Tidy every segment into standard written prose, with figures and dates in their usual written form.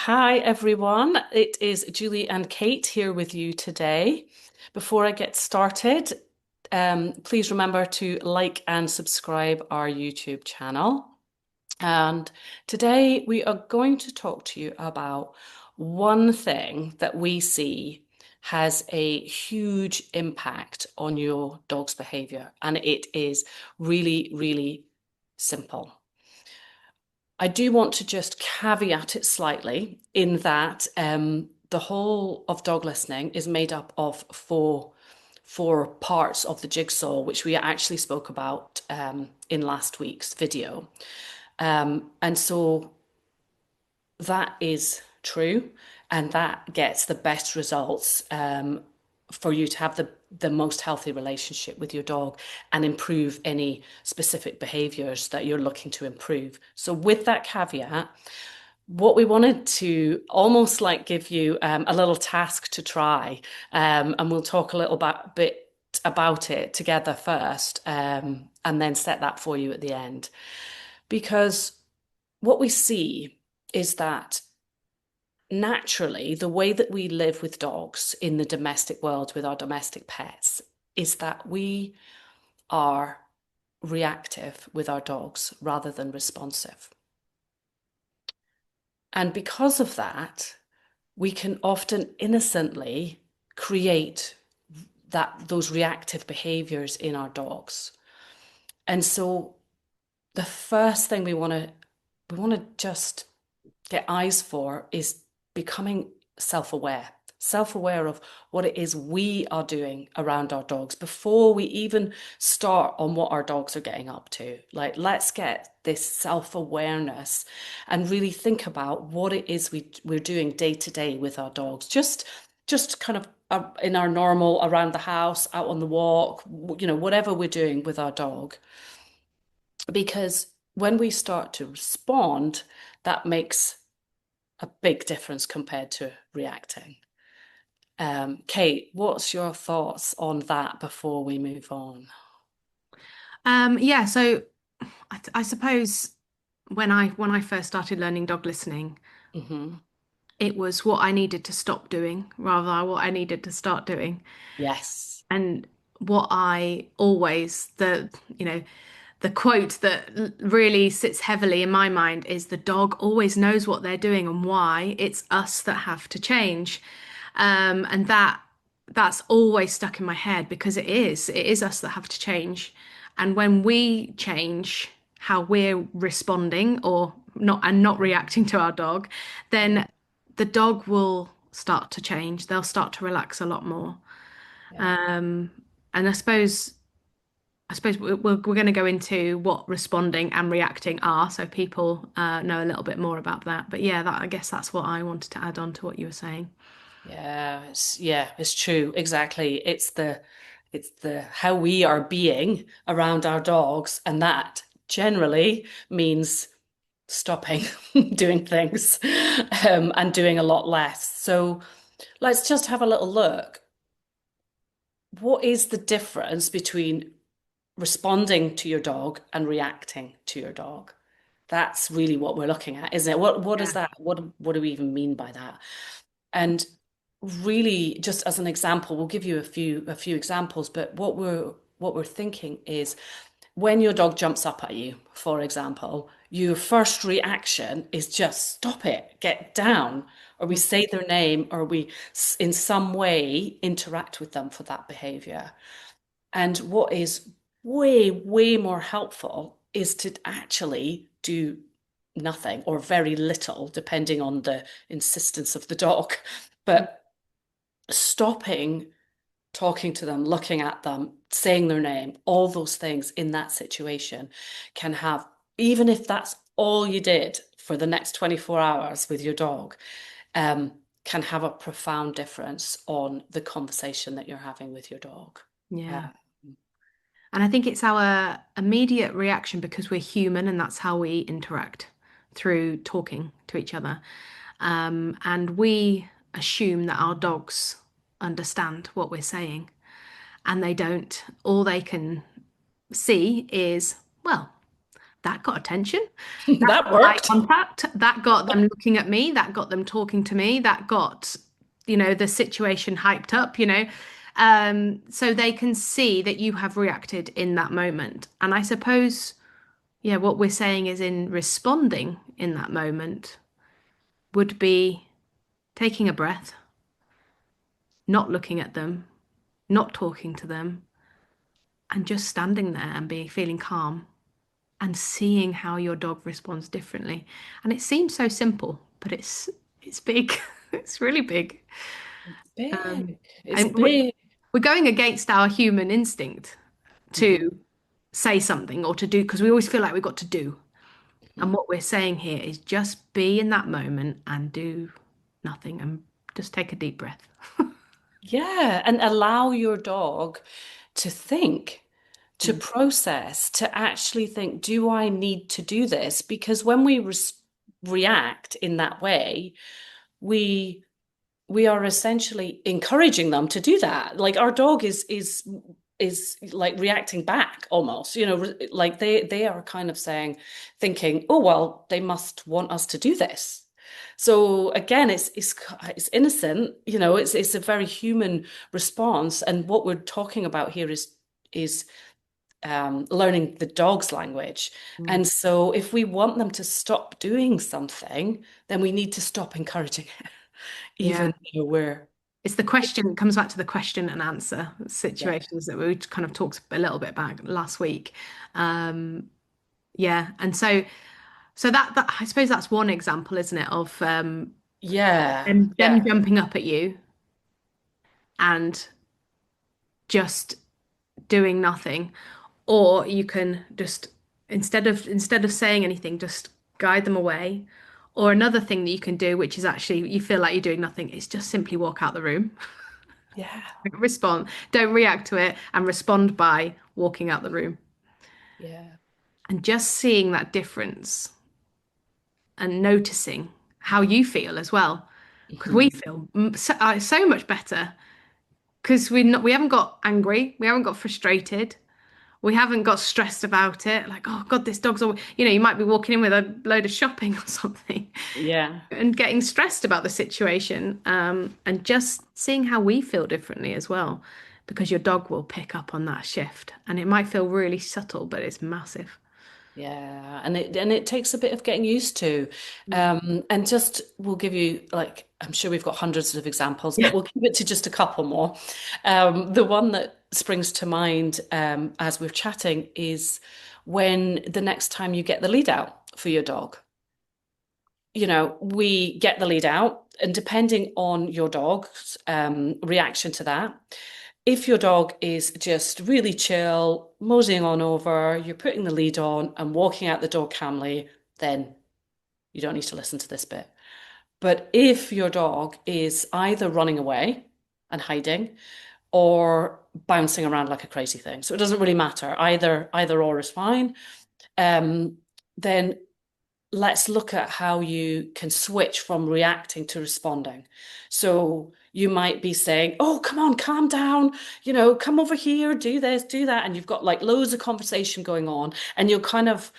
Hi, everyone. It is Julie and Kate here with you today. Before I get started, please remember to like and subscribe our YouTube channel. And today we are going to talk to you about one thing that we see has a huge impact on your dog's behavior, and it is really, really simple. I do want to just caveat it slightly in that the whole of dog listening is made up of four parts of the jigsaw, which we actually spoke about in last week's video. And so that is true, and that gets the best results for you to have the most healthy relationship with your dog and improve any specific behaviors that you're looking to improve. So, with that caveat, what we wanted to almost like give you a little task to try, and we'll talk a little bit about it together first, and then set that for you at the end. Because what we see is that naturally, the way that we live with dogs in the domestic world with our domestic pets is that we are reactive with our dogs rather than responsive. And because of that, we can often innocently create those reactive behaviors in our dogs. And so the first thing we want to just get eyes for is becoming self-aware. Self-aware of what it is we are doing around our dogs before we even start on what our dogs are getting up to. Like, let's get this self-awareness and really think about what it is we're doing day to day with our dogs. Just kind of in our normal around the house, out on the walk, whatever we're doing with our dog. Because when we start to respond, that makes a big difference compared to reacting. Kate, what's your thoughts on that before we move on? Yeah, so I suppose when I first started learning dog listening, Hmm. it was what I needed to stop doing rather than what I needed to start doing. Yes. And what I always the quote that really sits heavily in my mind is the dog always knows what they're doing and why. It's us that have to change. And that's always stuck in my head because it is us that have to change. And when we change how we're responding or not and not reacting to our dog, Yeah. then the dog will start to change. They'll start to relax a lot more. Yeah. Um, and I suppose we're going to go into what responding and reacting are, so people know a little bit more about that. But yeah, I guess that's what I wanted to add on to what you were saying. Yeah, it's true. Exactly. It's the how we are being around our dogs, and that generally means stopping doing things and doing a lot less. So let's just have a little look. What is the difference between responding to your dog and reacting to your dog? That's really what we're looking at, isn't it? What is Yeah. that? What do we even mean by that? And really, just as an example, we'll give you a few examples, but what we're thinking is when your dog jumps up at you, for example, your first reaction is just stop it, get down, or we say their name, or we in some way interact with them for that behavior. And what is way, way more helpful is to actually do nothing or very little, depending on the insistence of the dog. But stopping talking to them, looking at them, saying their name, all those things in that situation can have, even if that's all you did for the next 24 hours with your dog, um, can have a profound difference on the conversation that you're having with your dog. Uh, Yeah. And I think it's our immediate reaction because we're human and that's how we interact through talking to each other. And we assume that our dogs understand what we're saying, and they don't. All they can see is, well, That got attention. That That got eye worked. contact. That got them looking at me. That got them talking to me. That got, the situation hyped up, so they can see that you have reacted in that moment. And I suppose, yeah, what we're saying is in responding in that moment would be taking a breath, not looking at them, not talking to them, and just standing there and be feeling calm and seeing how your dog responds differently. And it seems so simple, but it's big. It's really big. Um, Big. It's and big. we're going against our human instinct Mhm. to say something or to do because we always feel like we've got to do. And Mhm. what we're saying here is just be in that moment and do nothing and just take a deep breath. Yeah, and allow your dog to think, to Mm. process, to actually think, do I need to do this? Because when we react in that way, we we are essentially encouraging them to do that. Like our dog is like reacting back almost, like they are kind of saying, thinking, oh well, they must want us to do this. So again, it's innocent, it's a very human response. And what we're talking about here is learning the dog's language. Mm. And so if we want them to stop doing something, then we need to stop encouraging it, Yeah. even though we're, It's the question, it comes back to the question and answer yeah, situations that we kind of talked a little bit back last week. Um, yeah. And so that I suppose that's one example, isn't it, of yeah, them yeah. jumping up at you and just doing nothing. Or you can just instead of saying anything, just guide them away. Or another thing that you can do, which is actually you feel like you're doing nothing, is just simply walk out the room. Yeah, Respond. Don't react to it and respond by walking out the room. yeah. And just seeing that difference and noticing how you feel as well. Because we Mhm. feel so much better because we haven't got angry, we haven't got frustrated, we haven't got stressed about it. Like, oh God, this dog's always, you might be walking in with a load of shopping or something Yeah, and getting stressed about the situation, and just seeing how we feel differently as well, because your dog will pick up on that shift, and it might feel really subtle, but it's massive. yeah. And it takes a bit of getting used to. Mm. And just we'll give you like I'm sure we've got hundreds of examples, Yeah. but we'll keep it to just a couple more. The one that springs to mind as we're chatting is when the next time you get the lead out for your dog. We get the lead out, and depending on your dog's reaction to that, if your dog is just really chill, moseying on over, you're putting the lead on and walking out the door calmly, then you don't need to listen to this bit. But if your dog is either running away and hiding or bouncing around like a crazy thing, so it doesn't really matter, either or is fine, then let's look at how you can switch from reacting to responding. So you might be saying, oh, come on, calm down, come over here, do this, do that. And you've got like loads of conversation going on, and you're kind of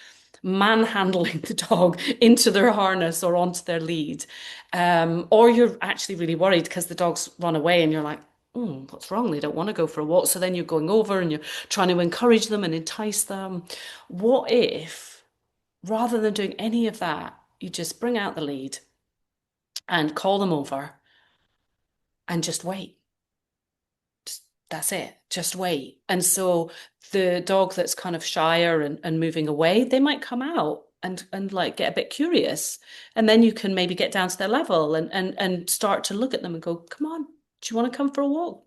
manhandling the dog into their harness or onto their lead. Or you're actually really worried because the dog's run away and you're like, what's wrong? They don't want to go for a walk. So then you're going over and you're trying to encourage them and entice them. What if rather than doing any of that, you just bring out the lead and call them over and just wait. That's it. Just wait. And so the dog that's kind of shyer and moving away, they might come out and like get a bit curious. And then you can maybe get down to their level and start to look at them and go, come on, do you want to come for a walk?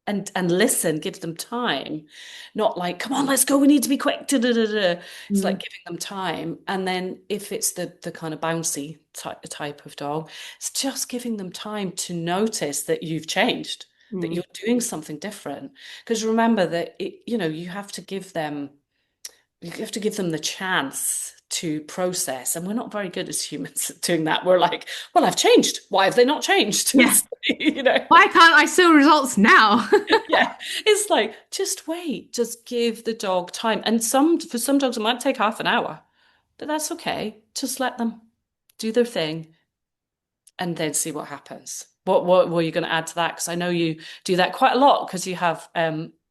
And listen, give them time, not like, come on, let's go, we need to be quick. Da, da, da, da. It's Mm. like giving them time. And then if it's the kind of bouncy type of dog, it's just giving them time to notice that you've changed, that Mm. you're doing something different. Because remember that you have to give them the chance to process. And we're not very good as humans at doing that. We're like, well, I've changed. Why have they not changed? Yeah. you know. Why can't I see results now? Yeah, it's like just wait, just give the dog time. And for some dogs, it might take half an hour. but that's okay. Just let them do their thing and then see what happens. What were you going to add to that? Because I know you do that quite a lot because you have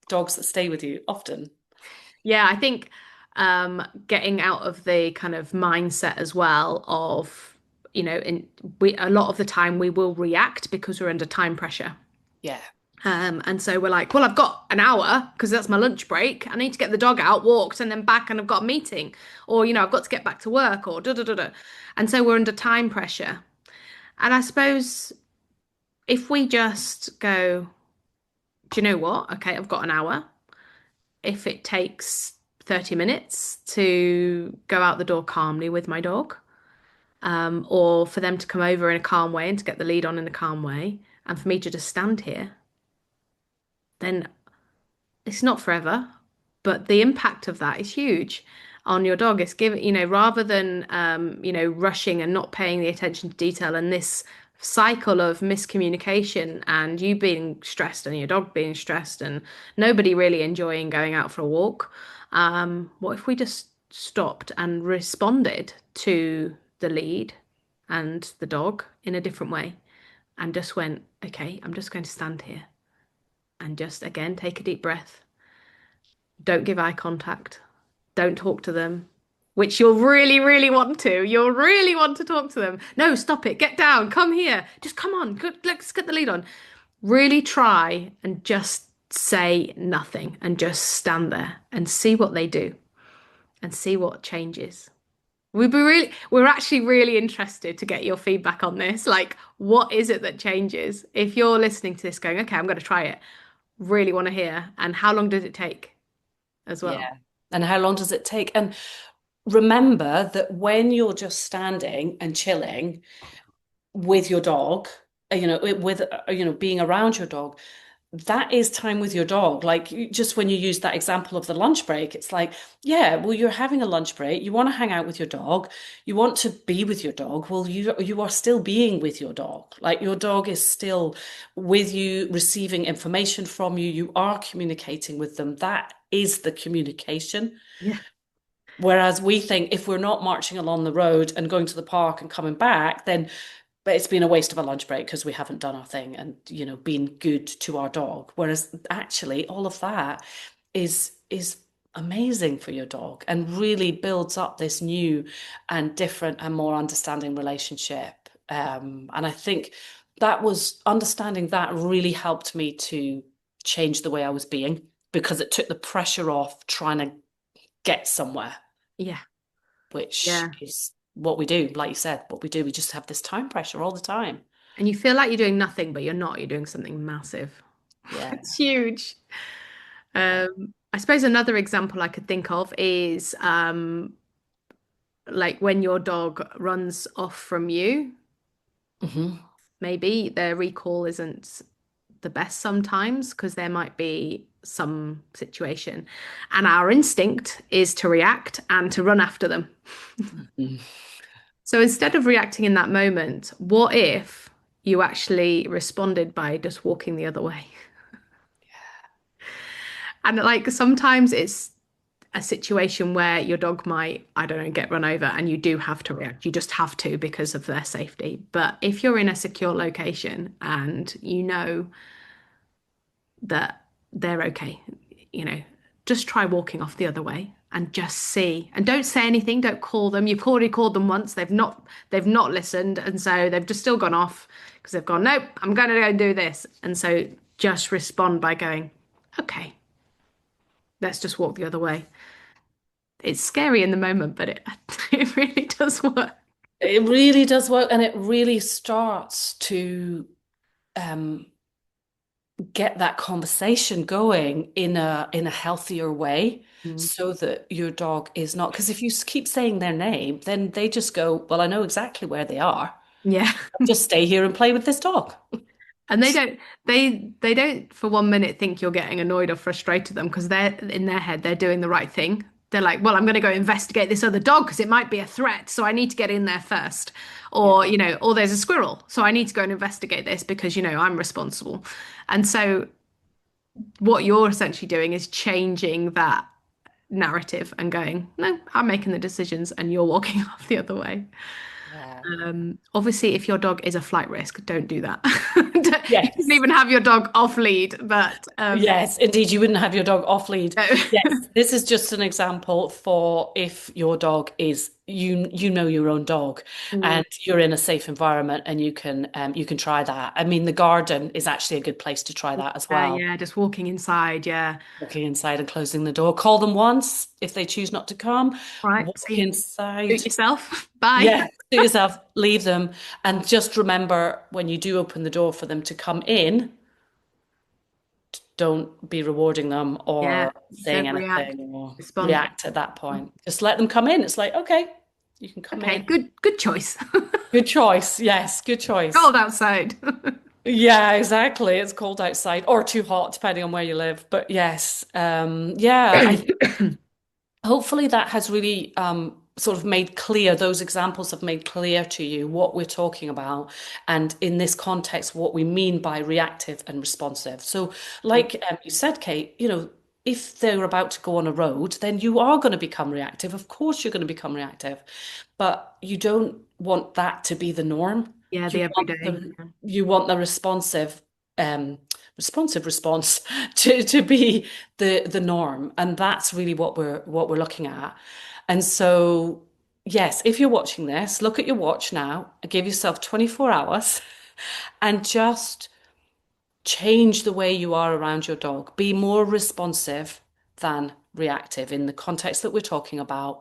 dogs that stay with you often. Yeah, I think getting out of the kind of mindset as well of, in we a lot of the time we will react because we're under time pressure. Yeah. And so we're like, well, I've got an hour because that's my lunch break. I need to get the dog out, walked, and then back, and I've got a meeting, or I've got to get back to work, or da da da da. And so we're under time pressure. And I suppose if we just go, do you know what? Okay, I've got an hour. If it takes 30 minutes to go out the door calmly with my dog, or for them to come over in a calm way and to get the lead on in a calm way, and for me to just stand here, then it's not forever, but the impact of that is huge on your dog. It's giving, rather than, rushing and not paying the attention to detail and this cycle of miscommunication and you being stressed and your dog being stressed and nobody really enjoying going out for a walk. What if we just stopped and responded to the lead and the dog in a different way and just went, okay, I'm just going to stand here and just again take a deep breath. Don't give eye contact. Don't talk to them, which you'll really, really want to. You'll really want to talk to them. No, stop it. Get down. Come here. Just come on. Let's get the lead on. Really try and just say nothing and just stand there and see what they do and see what changes. We're actually really interested to get your feedback on this. Like, what is it that changes? If you're listening to this going, okay, I'm going to try it, really want to hear. And how long does it take as well? Yeah. And how long does it take? And remember that when you're just standing and chilling with your dog, with being around your dog, that is time with your dog. Like just when you use that example of the lunch break, it's like, yeah, well, you're having a lunch break. You want to hang out with your dog. You want to be with your dog. Well, you are still being with your dog. Like your dog is still with you, receiving information from you. You are communicating with them. That is the communication. Yeah. Whereas we think if we're not marching along the road and going to the park and coming back, then but it's been a waste of a lunch break because we haven't done our thing and been good to our dog. Whereas actually all of that is amazing for your dog and really builds up this new and different and more understanding relationship. And I think that was understanding that really helped me to change the way I was being because it took the pressure off trying to get somewhere, Yeah. which Yeah. is what we do. Like you said, what we do, we just have this time pressure all the time. And you feel like you're doing nothing, but you're not. You're doing something massive. Yeah. It's huge. Yeah. I suppose another example I could think of is like when your dog runs off from you, Hmm. maybe their recall isn't the best sometimes because there might be some situation. And our instinct is to react and to run after them. Hmm. So instead of reacting in that moment, what if you actually responded by just walking the other way? And like sometimes it's a situation where your dog might, I don't know, get run over and you do have to react. You just have to because of their safety. But if you're in a secure location and you know that they're okay, you know, just try walking off the other way and just see. And don't say anything, don't call them. You've already called them once. They've not listened. And so they've just still gone off because they've gone, nope, I'm gonna go do this. And so just respond by going, okay, let's just walk the other way. It's scary in the moment, but it it really does work. It really does work, and it really starts to um, get that conversation going in a healthier way, Mm. so that your dog is not. Because if you keep saying their name, then they just go, "Well, I know exactly where they are. Yeah. Just stay here and play with this dog." And they don't for 1 minute think you're getting annoyed or frustrated them because they're in their head they're doing the right thing. They're like, well, I'm going to go investigate this other dog because it might be a threat, so I need to get in there first. Yeah. Or there's a squirrel, so I need to go and investigate this because I'm responsible. And so what you're essentially doing is changing that narrative and going, no, I'm making the decisions and you're walking off the other way. Yeah. Obviously, if your dog is a flight risk, don't do that. You shouldn't Yes. even have your dog off lead, but Yes, indeed, you wouldn't have your dog off lead. no. Yes, this is just an example for if your dog is you know your own dog Mm, and you're in a safe environment and you can try that. I mean, the garden is actually a good place to try that as yeah, well. yeah, just walking inside, yeah. Walking inside and closing the door. Call them once if they choose not to come. Right, Walk see, do inside. it yourself. Bye. Yeah, do it yourself, leave them, and just remember when you do open the door for them to come in, don't be rewarding them Yeah, or saying don't react, anything or respond. react at that point. Just let them come in. It's like, okay, you can come Okay, in. good choice. Good choice. Yes, good choice. Cold outside. Yeah, exactly. It's cold outside or too hot, depending on where you live. But yes, yeah, hopefully that has really sort of made clear, those examples have made clear to you what we're talking about. And in this context, what we mean by reactive and responsive. So, like you said, Kate, if they're about to go on a road, then you are going to become reactive. Of course, you're going to become reactive, but you don't want that to be the norm. Yeah, You the want everyday. the Yeah. you want the um, responsive response to be the norm, and that's really what we're looking at. And so, yes, if you're watching this, look at your watch now, give yourself 24 hours, and just change the way you are around your dog. Be more responsive than reactive in the context that we're talking about.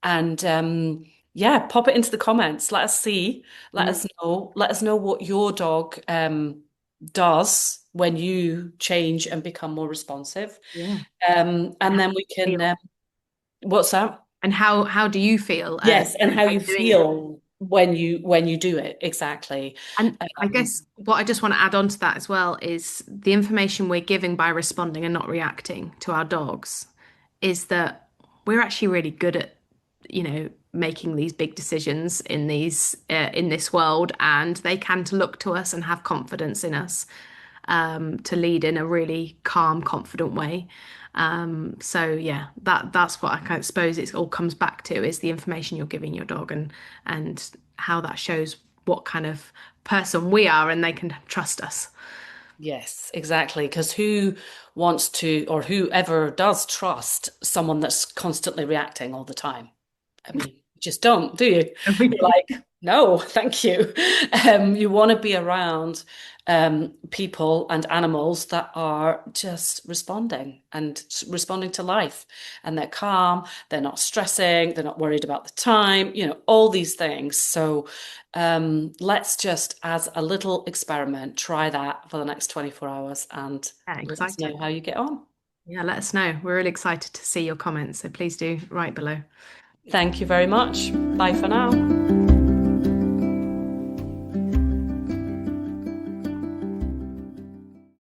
And yeah, pop it into the comments. Let us see. Let Mm, us know. Let us know what your dog does when you change and become more responsive. yeah. And And how then we do you can. feel? What's that? And how do you feel Yes, and how by you doing it? feel when you do it. Exactly. And I Um, guess what I just want to add on to that as well is the information we're giving by responding and not reacting to our dogs is that we're actually really good at, making these big decisions in this world, and they can to look to us and have confidence in us to lead in a really calm, confident way. So yeah, that's what I kind of suppose it all comes back to is the information you're giving your dog and how that shows what kind of person we are and they can trust us. Yes, exactly. Because who wants to, or whoever does trust someone that's constantly reacting all the time? I mean, you just don't, do you? You're like, no, thank you. You want to be around people and animals that are just responding and responding to life. And they're calm, they're not stressing, they're not worried about the time, all these things. So let's just, as a little experiment, try that for the next 24 hours and Yeah, let us know excited. how you get on. Yeah, let us know. We're really excited to see your comments, so please do write below. Thank you very much. Bye for now.